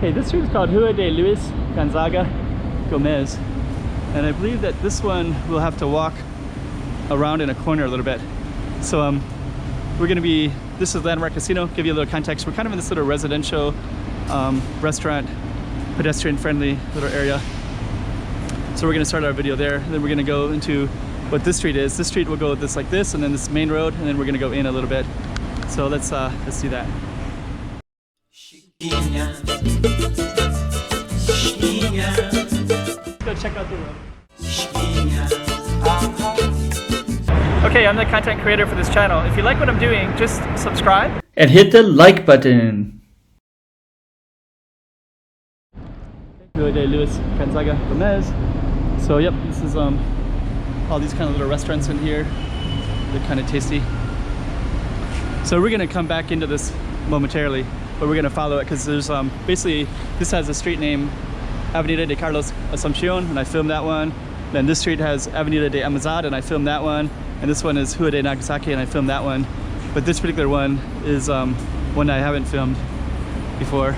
Okay, this street is called Rua de Luis Gonzaga Gomes, and I believe that this one we'll have to walk around in a corner a little bit. So we're gonna be, this is Landmark Casino. Give you a little context. We're kind of in this little residential restaurant, pedestrian friendly little area. So we're gonna start our video there, and then we're gonna go into what this street is. This street will go this like this, and then this main road, and then we're gonna go in a little bit. So let's do that. Go check out the road. Okay, I'm the content creator for this channel. If you like what I'm doing, just subscribe and hit the like button. Rua de Luis Gonzaga Gomes. So yep, this is all these kind of little restaurants in here. They're kind of tasty. So we're gonna come back into this momentarily, but we're gonna follow it because there's basically, this has a street name, Avenida de Carlos Asunción, and I filmed that one. Then this street has Avenida de Amizad, and I filmed that one. And this one is Rua de Nagasaki, and I filmed that one. But this particular one is one I haven't filmed before,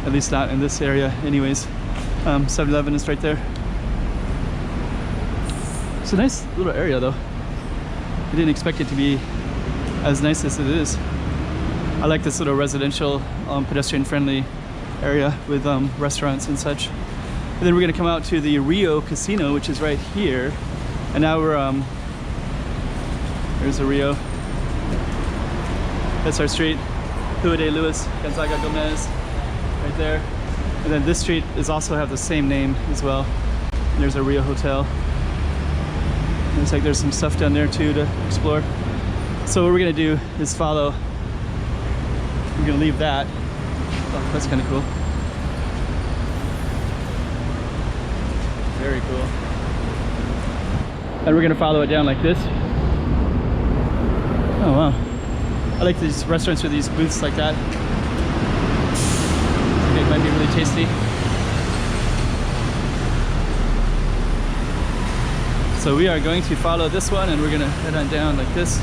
at least not in this area anyways. 7-Eleven is right there. It's a nice little area though. I didn't expect it to be as nice as it is. I like this little residential, pedestrian friendly area with restaurants and such. And then we're gonna come out to the Rio Casino, which is right here. And now we're, there's a Rio. That's our street, Rua de Luis Gonzaga Gomes, right there. And then this street is also have the same name as well. And there's a Rio Hotel. And looks like there's some stuff down there too to explore. So what we're gonna do is follow. We're gonna leave that. Oh, that's kind of cool. Very cool. And we're gonna follow it down like this. Oh wow. I like these restaurants with these booths like that. It might be really tasty. So we are going to follow this one, and we're gonna head on down like this.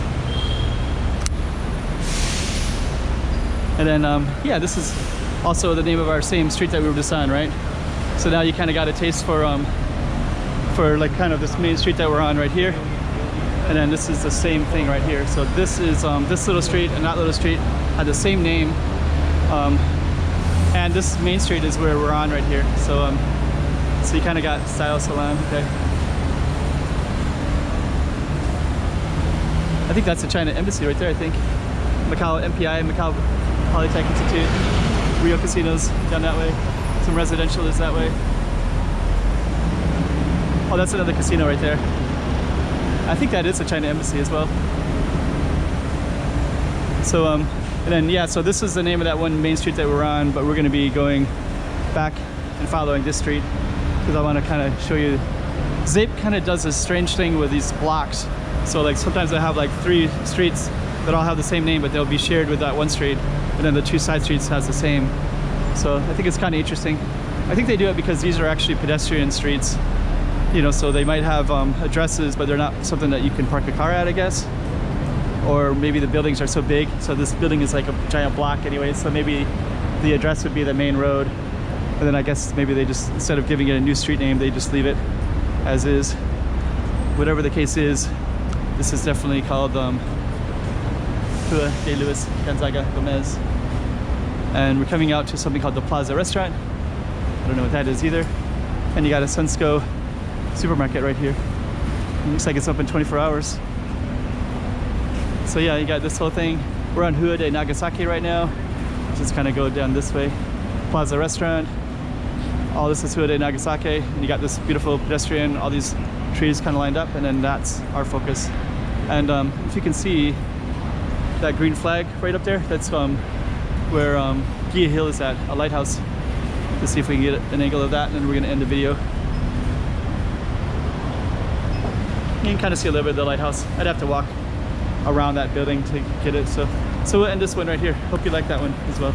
And then, yeah, this is also the name of our same street that we were just on, right? So now you kind of got a taste for like kind of this main street that we're on right here. And then this is the same thing right here. So this is this little street and that little street had the same name. And this main street is where we're on right here. So so you kind of got style salon, okay. I think that's the China Embassy right there, I think. Macau MPI, Macau Polytech Institute. Rio Casinos down that way. Some residential is that way. Oh, that's another casino right there. I think that is the China Embassy as well. So, and then, yeah, so this is the name of that one main street that we're on, but we're gonna be going back and following this street because I wanna kind of show you. ZAPE kind of does this strange thing with these blocks. So like sometimes they have like 3 streets that all have the same name, but they'll be shared with that one street, and then the 2 side streets has the same. So I think it's kind of interesting. I think they do it because these are actually pedestrian streets, you know, so they might have addresses, but they're not something that you can park a car at, I guess. Or maybe the buildings are so big, so this building is like a giant block anyway, so maybe the address would be the main road, and then I guess maybe they just, instead of giving it a new street name, they just leave it as is. Whatever the case is, this is definitely called Rua de Luis Gonzaga Gomes. And we're coming out to something called the Plaza restaurant. I don't know what that is either. And you got a Sunsco supermarket right here. It looks like it's open 24 hours. So yeah, you got this whole thing. We're on Rua de Nagasaki right now. Just kind of go down this way. Plaza restaurant. All this is Rua de Nagasaki. And you got this beautiful pedestrian, all these trees kind of lined up, and then that's our focus. And if you can see that green flag right up there, that's where Gia Hill is at, a lighthouse. Let's see if we can get an angle of that, and then we're gonna end the video. You can kind of see a little bit of the lighthouse. I'd have to walk around that building to get it, so we'll end this one right here. Hope you like that one as well.